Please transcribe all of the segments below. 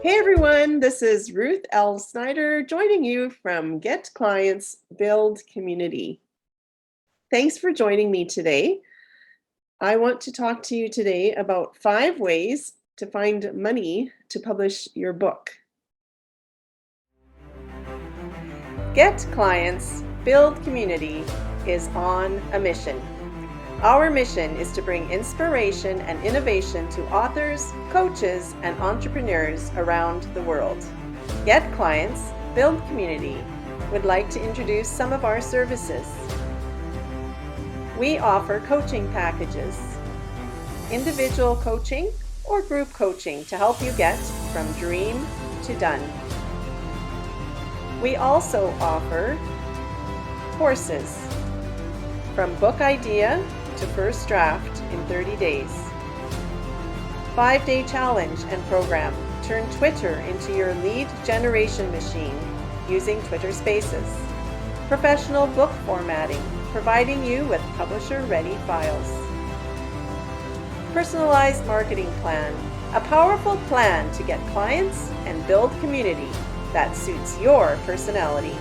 Hey everyone, this is Ruth L. Snyder joining you from Get Clients, Build Community. Thanks for joining me today. I want to talk to you today about 5 ways to find money to publish your book. Get Clients, Build Community is on a mission. Our mission is to bring inspiration and innovation to authors, coaches, and entrepreneurs around the world. Get Clients, Build Community would like to introduce some of our services. We offer coaching packages, individual coaching or group coaching to help you get from dream to done. We also offer courses from book idea to first draft in 30 days. 5-day challenge and program. Turn Twitter into your lead generation machine using Twitter Spaces. Professional book formatting, providing you with publisher-ready files. Personalized marketing plan, a powerful plan to get clients and build community that suits your personality.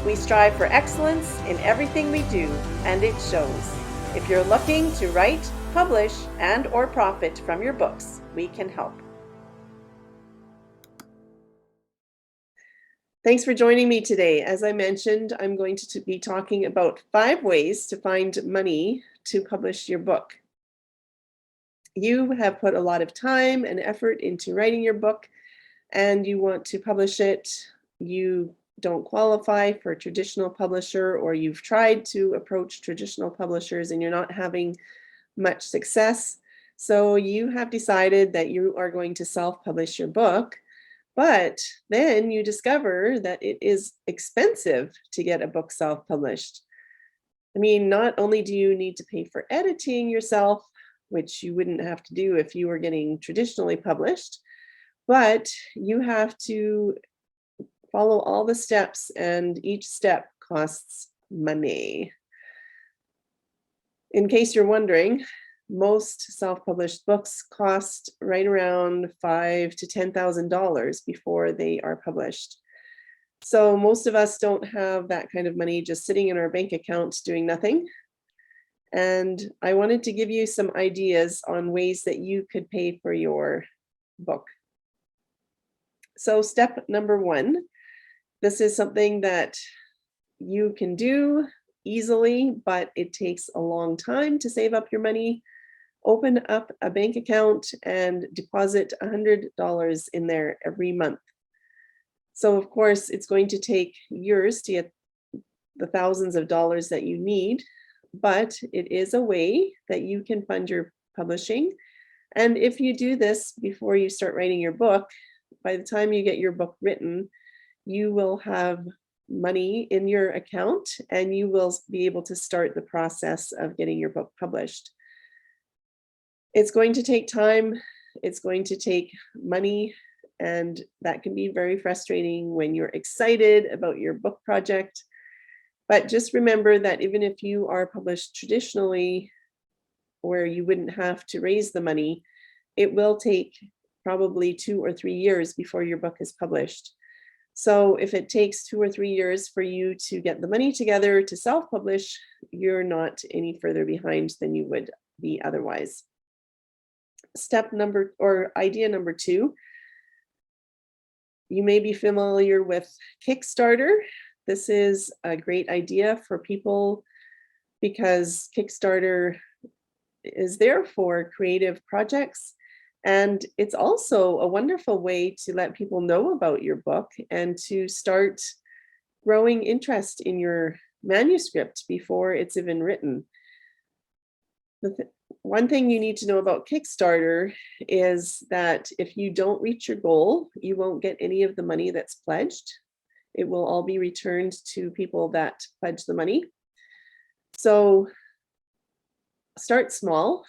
We strive for excellence in everything we do, and it shows. If you're looking to write, publish, and/or profit from your books, we can help. Thanks for joining me today. As I mentioned, I'm going to be talking about 5 ways to find money to publish your book. You have put a lot of time and effort into writing your book, and you want to publish it. You don't qualify for a traditional publisher, or you've tried to approach traditional publishers and you're not having much success. So you have decided that you are going to self-publish your book, but then you discover that it is expensive to get a book self-published. I mean, not only do you need to pay for editing yourself, which you wouldn't have to do if you were getting traditionally published, but you have to follow all the steps, and each step costs money. In case you're wondering, most self-published books cost right around $5,000 to $10,000 before they are published. So most of us don't have that kind of money just sitting in our bank account doing nothing. And I wanted to give you some ideas on ways that you could pay for your book. So step number 1, this is something that you can do easily, but it takes a long time to save up your money. Open up a bank account and deposit $100 in there every month. So of course, it's going to take years to get the thousands of dollars that you need, but it is a way that you can fund your publishing. And if you do this before you start writing your book, by the time you get your book written, you will have money in your account and you will be able to start the process of getting your book published. It's going to take time, it's going to take money, and that can be very frustrating when you're excited about your book project. But just remember that even if you are published traditionally, where you wouldn't have to raise the money, it will take probably 2 or 3 years before your book is published. So if it takes 2 or 3 years for you to get the money together to self-publish, you're not any further behind than you would be otherwise. Idea number 2, you may be familiar with Kickstarter. This is a great idea for people because Kickstarter is there for creative projects. And it's also a wonderful way to let people know about your book and to start growing interest in your manuscript before it's even written. One thing you need to know about Kickstarter is that if you don't reach your goal, you won't get any of the money that's pledged. It will all be returned to people that pledge the money. So start small.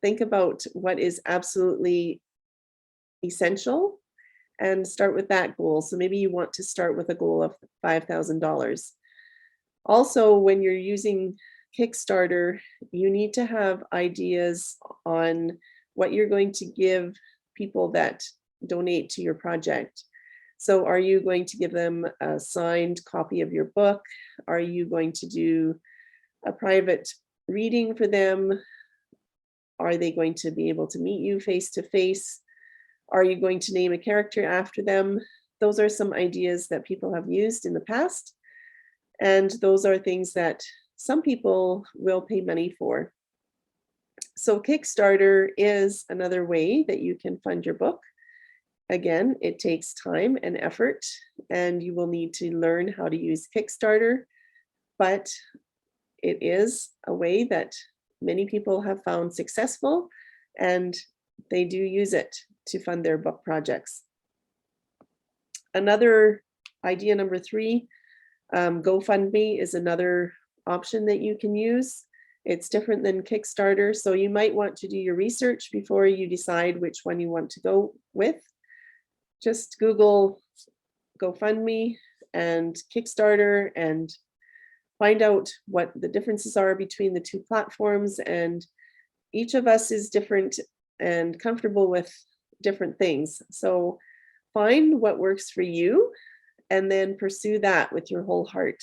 Think about what is absolutely essential and start with that goal. So maybe you want to start with a goal of $5,000. Also, when you're using Kickstarter, you need to have ideas on what you're going to give people that donate to your project. So are you going to give them a signed copy of your book? Are you going to do a private reading for them? Are they going to be able to meet you face to face? Are you going to name a character after them? Those are some ideas that people have used in the past. And those are things that some people will pay money for. So Kickstarter is another way that you can fund your book. Again, it takes time and effort, and you will need to learn how to use Kickstarter, but it is a way that many people have found successful, and they do use it to fund their book projects. Another idea, number 3, GoFundMe is another option that you can use. It's different than Kickstarter, so you might want to do your research before you decide which one you want to go with. Just Google GoFundMe and Kickstarter and find out what the differences are between the two platforms. And each of us is different and comfortable with different things. So find what works for you and then pursue that with your whole heart.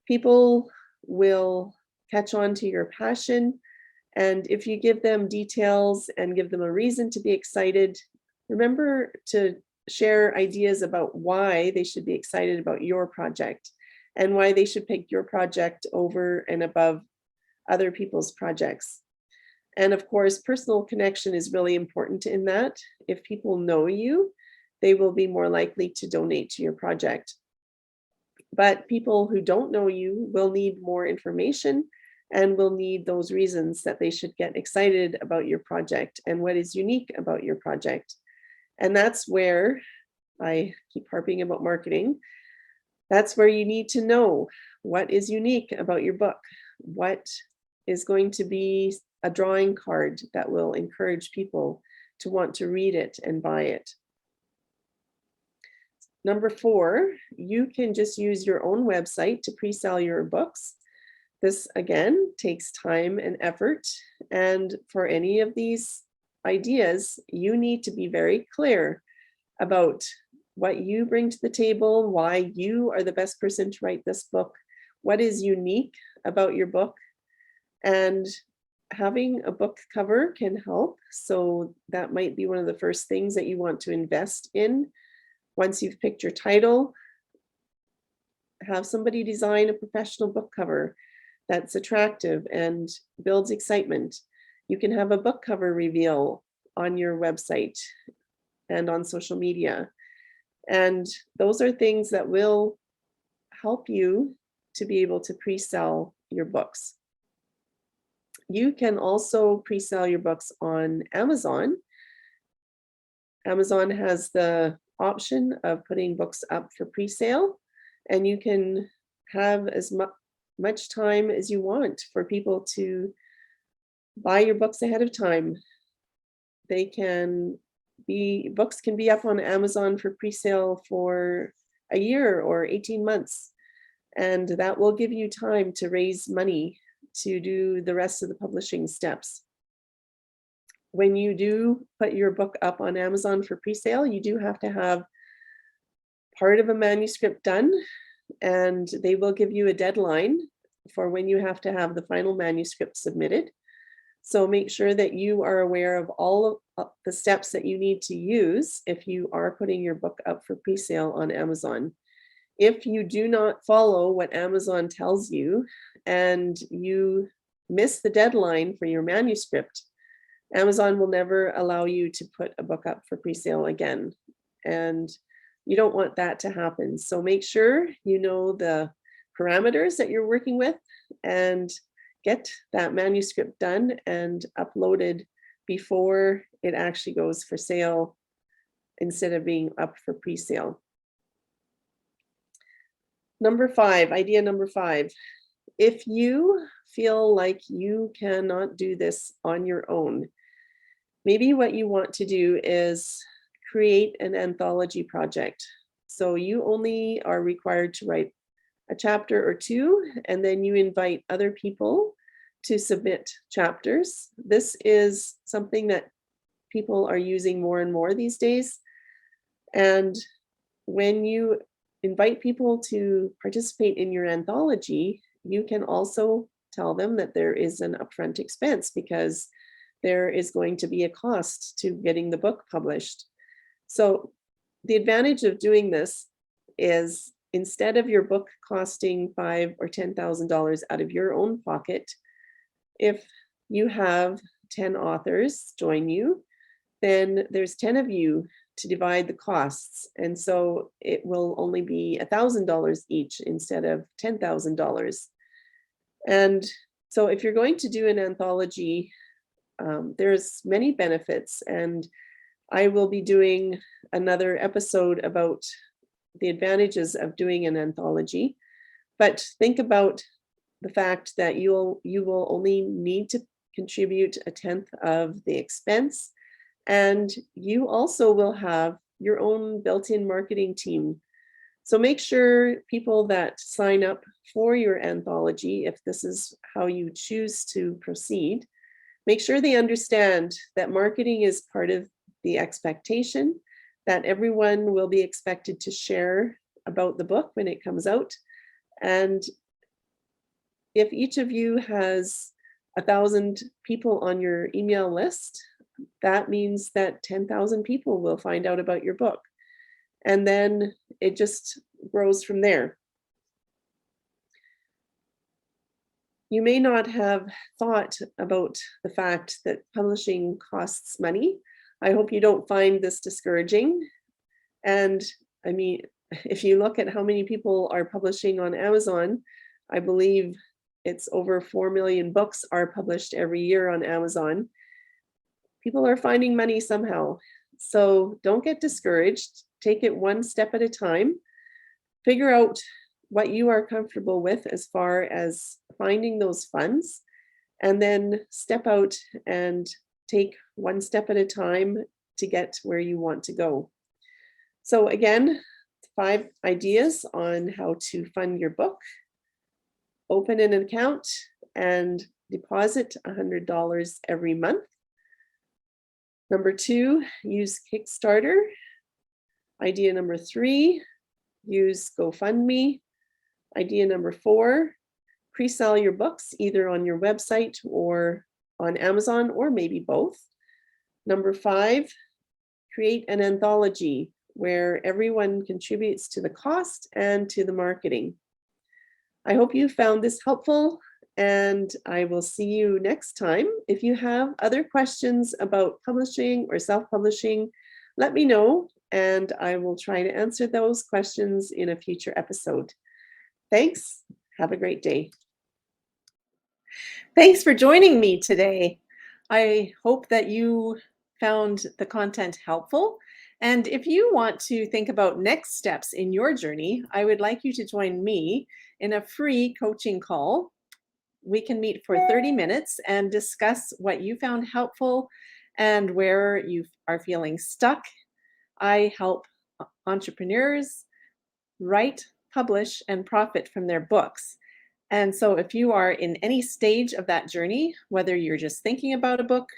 People will catch on to your passion. And if you give them details and give them a reason to be excited, remember to share ideas about why they should be excited about your project and why they should pick your project over and above other people's projects. And of course, personal connection is really important in that. If people know you, they will be more likely to donate to your project. But people who don't know you will need more information and will need those reasons that they should get excited about your project and what is unique about your project. And that's where I keep harping about marketing. That's where you need to know what is unique about your book, what is going to be a drawing card that will encourage people to want to read it and buy it. Number 4, you can just use your own website to pre-sell your books. This again takes time and effort. And for any of these ideas, you need to be very clear about what you bring to the table, why you are the best person to write this book, what is unique about your book. And having a book cover can help. So that might be one of the first things that you want to invest in. Once you've picked your title, have somebody design a professional book cover that's attractive and builds excitement. You can have a book cover reveal on your website and on social media. And those are things that will help you to be able to pre-sell your books. You can also pre-sell your books on Amazon. Amazon has the option of putting books up for pre-sale, and you can have as much time as you want for people to buy your books ahead of time. Books can be up on Amazon for pre-sale for a year or 18 months, and that will give you time to raise money to do the rest of the publishing steps. When you do put your book up on Amazon for pre-sale, you do have to have part of a manuscript done, and they will give you a deadline for when you have to have the final manuscript submitted. So make sure that you are aware of all of the steps that you need to use if you are putting your book up for pre-sale on Amazon. If you do not follow what Amazon tells you and you miss the deadline for your manuscript, Amazon will never allow you to put a book up for pre-sale again. And you don't want that to happen. So make sure you know the parameters that you're working with and get that manuscript done and uploaded before it actually goes for sale instead of being up for pre-sale. Idea number 5, if you feel like you cannot do this on your own, maybe what you want to do is create an anthology project. So you only are required to write a chapter or 2, and then you invite other people to submit chapters. This is something that people are using more and more these days. And when you invite people to participate in your anthology, you can also tell them that there is an upfront expense because there is going to be a cost to getting the book published. So the advantage of doing this is instead of your book costing $5,000 or $10,000 out of your own pocket, if you have 10 authors join you, then there's 10 of you to divide the costs. And so it will only be $1,000 each instead of $10,000. And so if you're going to do an anthology, there's many benefits, and I will be doing another episode about the advantages of doing an anthology. But think about the fact that you will only need to contribute 1/10 of the expense, and you also will have your own built-in marketing team. So make sure people that sign up for your anthology, if this is how you choose to proceed, make sure they understand that marketing is part of the expectation, that everyone will be expected to share about the book when it comes out. And if each of you has 1,000 people on your email list, that means that 10,000 people will find out about your book. And then it just grows from there. You may not have thought about the fact that publishing costs money. I hope you don't find this discouraging. And I mean, if you look at how many people are publishing on Amazon, I believe it's over 4 million books are published every year on Amazon. People are finding money somehow. So don't get discouraged. Take it one step at a time. Figure out what you are comfortable with as far as finding those funds, and then step out and take one step at a time to get where you want to go. So again, 5 ideas on how to fund your book. Open an account and deposit $100 every month. Number 2, use Kickstarter. Idea number 3, use GoFundMe. Idea number 4, pre-sell your books either on your website or on Amazon, or maybe both. Number 5, create an anthology where everyone contributes to the cost and to the marketing. I hope you found this helpful, and I will see you next time. If you have other questions about publishing or self-publishing, let me know, and I will try to answer those questions in a future episode. Thanks. Have a great day. Thanks for joining me today. I hope that you found the content helpful. And if you want to think about next steps in your journey, I would like you to join me in a free coaching call. We can meet for 30 minutes and discuss what you found helpful and where you are feeling stuck. I help entrepreneurs write, publish, and profit from their books. And so if you are in any stage of that journey, whether you're just thinking about a book,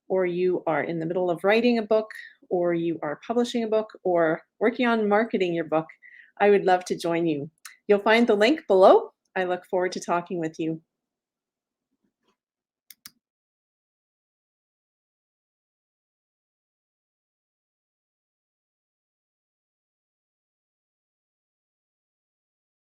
or you are in the middle of writing a book, or you are publishing a book, or working on marketing your book, I would love to join you. You'll find the link below. I look forward to talking with you.